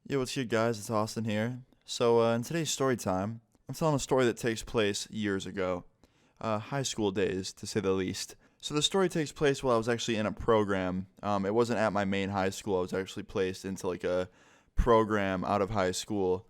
Yo, what's good, guys? It's Austin here. In today's story time, I'm telling a story that takes place years ago. High school days, to say the least. So the story takes place while I was actually in a program. It wasn't at my main high school. I was actually placed into like a program out of high school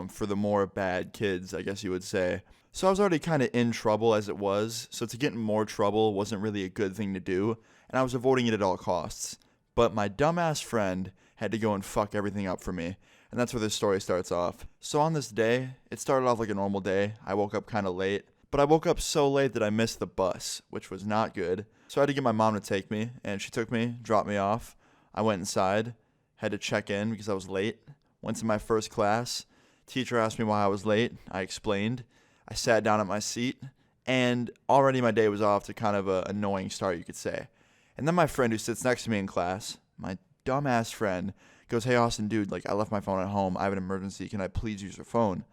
for the more bad kids, I guess you would say. So I was already kind of in trouble as it was. So to get in more trouble wasn't really a good thing to do, and I was avoiding it at all costs. But my dumbass friend had to go and fuck everything up for me. And that's where this story starts off. So on this day, it started off like a normal day. I woke up kind of late, but I woke up so late that I missed the bus, which was not good. So I had to get my mom to take me, and she took me, dropped me off. I went inside, had to check in because I was late. Went to my first class. Teacher asked me why I was late. I explained. I sat down at my seat, and already my day was off to kind of an annoying start, you could say. And then my friend who sits next to me in class, my dumbass friend, goes, "Hey, Austin, dude, like, I left my phone at home. I have an emergency. Can I please use your phone?"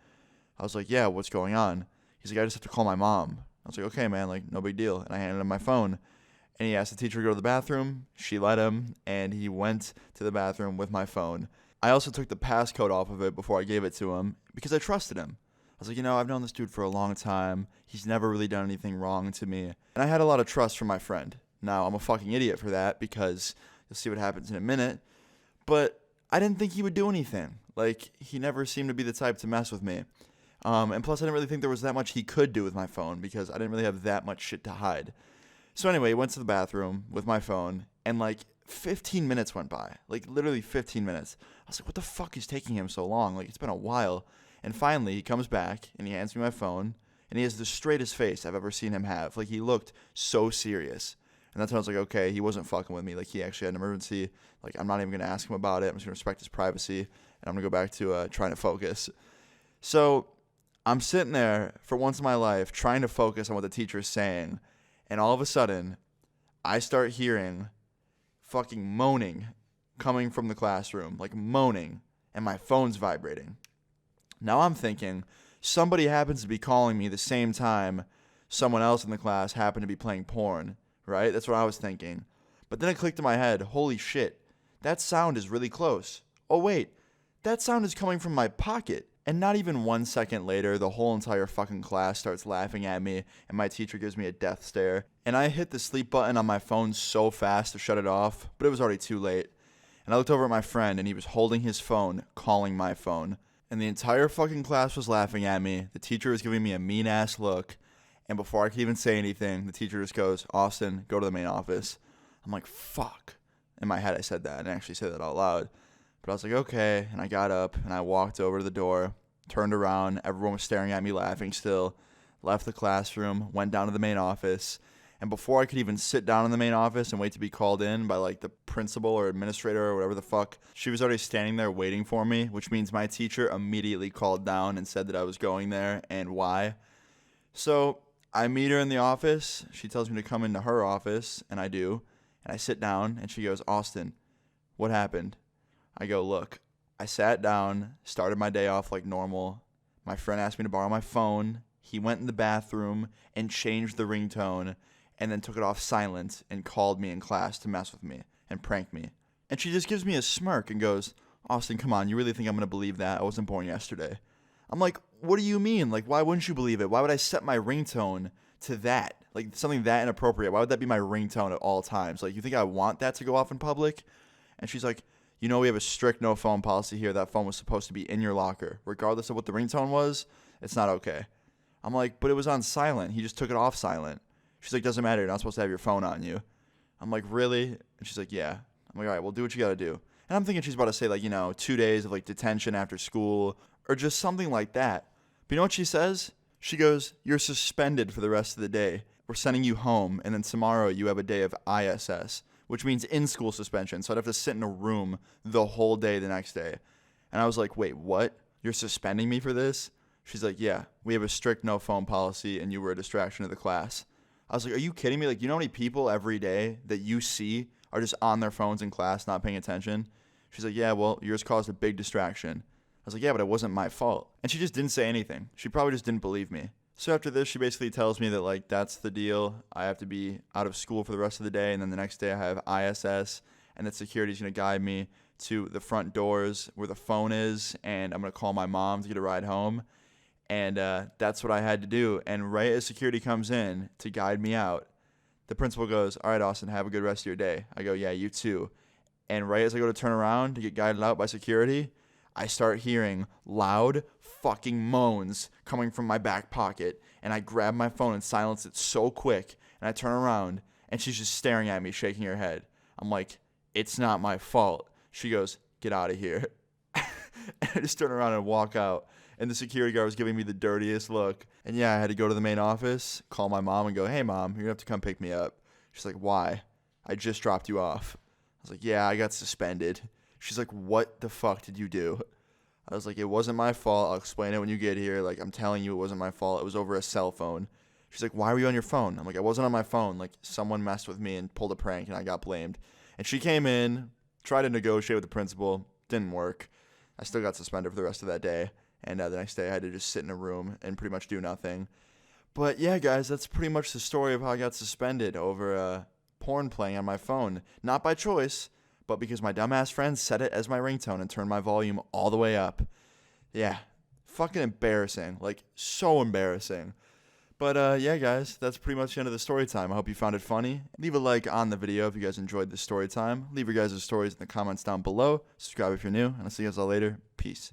I was like, "Yeah, what's going on?" He's like, "I just have to call my mom." I was like, "Okay, man, like, no big deal." And I handed him my phone. And he asked the teacher to go to the bathroom. She let him, and he went to the bathroom with my phone. I also took the passcode off of it before I gave it to him because I trusted him. I was like, I've known this dude for a long time. He's never really done anything wrong to me. And I had a lot of trust for my friend. Now, I'm a fucking idiot for that because you'll see what happens in a minute. But I didn't think he would do anything. Like, he never seemed to be the type to mess with me. And plus, I didn't really think there was that much he could do with my phone because I didn't really have that much shit to hide. So anyway, he went to the bathroom with my phone, and like 15 minutes went by. Like, literally 15 minutes. I was like, what the fuck is taking him so long? Like, it's been a while. And finally, he comes back, and he hands me my phone, and he has the straightest face I've ever seen him have. Like, he looked so serious. And that's when I was like, okay, he wasn't fucking with me. Like, he actually had an emergency. Like, I'm not even going to ask him about it. I'm just going to respect his privacy. And I'm going to go back to trying to focus. So I'm sitting there for once in my life trying to focus on what the teacher is saying. And all of a sudden, I start hearing fucking moaning coming from the classroom. Like, moaning. And my phone's vibrating. Now I'm thinking somebody happens to be calling me the same time someone else in the class happened to be playing porn. Right? That's what I was thinking. But then it clicked in my head, holy shit, that sound is really close. Oh wait, that sound is coming from my pocket. And not even 1 second later, the whole entire fucking class starts laughing at me, and my teacher gives me a death stare. And I hit the sleep button on my phone so fast to shut it off, but it was already too late. And I looked over at my friend, and he was holding his phone, calling my phone. And the entire fucking class was laughing at me. The teacher was giving me a mean-ass look. And before I could even say anything, the teacher just goes, "Austin, go to the main office." I'm like, fuck. In my head, I said that. I didn't actually say that out loud. But I was like, okay. And I got up, and I walked over to the door, turned around. Everyone was staring at me, laughing still. Left the classroom, went down to the main office. And before I could even sit down in the main office and wait to be called in by, like, the principal or administrator or whatever the fuck, she was already standing there waiting for me, which means my teacher immediately called down and said that I was going there and why. So I meet her in the office. She tells me to come into her office, and I do. And I sit down, and she goes, "Austin, what happened?" I go, "Look, I sat down, started my day off like normal. My friend asked me to borrow my phone. He went in the bathroom and changed the ringtone and then took it off silent and called me in class to mess with me and prank me." And she just gives me a smirk and goes, "Austin, come on, you really think I'm going to believe that? I wasn't born yesterday." I'm like, what do you mean? Like, why wouldn't you believe it? Why would I set my ringtone to that? Like, something that inappropriate. Why would that be my ringtone at all times? Like, you think I want that to go off in public? And she's like, we have a strict no phone policy here. That phone was supposed to be in your locker. Regardless of what the ringtone was, it's not okay. I'm like, but it was on silent. He just took it off silent. She's like, doesn't matter. You're not supposed to have your phone on you. I'm like, really? And she's like, yeah. I'm like, all right, well, do what you got to do. And I'm thinking she's about to say, like, 2 days of, like, detention after school or just something like that. But you know what she says? She goes, "You're suspended for the rest of the day. We're sending you home, and then tomorrow you have a day of ISS, which means in-school suspension. So I'd have to sit in a room the whole day the next day." And I was like, wait, what? You're suspending me for this? She's like, yeah, we have a strict no phone policy, and you were a distraction to the class. I was like, are you kidding me? Like, you know how many people every day that you see are just on their phones in class not paying attention? She's like, yeah, well, yours caused a big distraction. I was like, yeah, but it wasn't my fault. And she just didn't say anything. She probably just didn't believe me. So after this, she basically tells me that, like, that's the deal. I have to be out of school for the rest of the day, and then the next day I have ISS, and that security's going to guide me to the front doors where the phone is, and I'm going to call my mom to get a ride home. And that's what I had to do. And right as security comes in to guide me out, the principal goes, "All right, Austin, have a good rest of your day." I go, "Yeah, you too." And right as I go to turn around to get guided out by security, I start hearing loud fucking moans coming from my back pocket. And I grab my phone and silence it so quick. And I turn around, and she's just staring at me, shaking her head. I'm like, "It's not my fault." She goes, "Get out of here." And I just turn around and walk out. And the security guard was giving me the dirtiest look. And yeah, I had to go to the main office, call my mom, and go, "Hey, Mom, you're going to have to come pick me up." She's like, "Why?" "I just dropped you off." I was like, "Yeah, I got suspended." She's like, "What the fuck did you do?" I was like, "It wasn't my fault. I'll explain it when you get here. Like, I'm telling you it wasn't my fault. It was over a cell phone." She's like, "Why were you on your phone?" I'm like, "I wasn't on my phone. Like, someone messed with me and pulled a prank, and I got blamed." And she came in, tried to negotiate with the principal. Didn't work. I still got suspended for the rest of that day. And the next day I had to just sit in a room and pretty much do nothing. But yeah, guys, that's pretty much the story of how I got suspended over porn playing on my phone. Not by choice, but because my dumbass friends set it as my ringtone and turned my volume all the way up. Yeah, fucking embarrassing. Like, so embarrassing. But yeah, guys, that's pretty much the end of the story time. I hope you found it funny. Leave a like on the video if you guys enjoyed the story time. Leave your guys' stories in the comments down below. Subscribe if you're new, and I'll see you guys all later. Peace.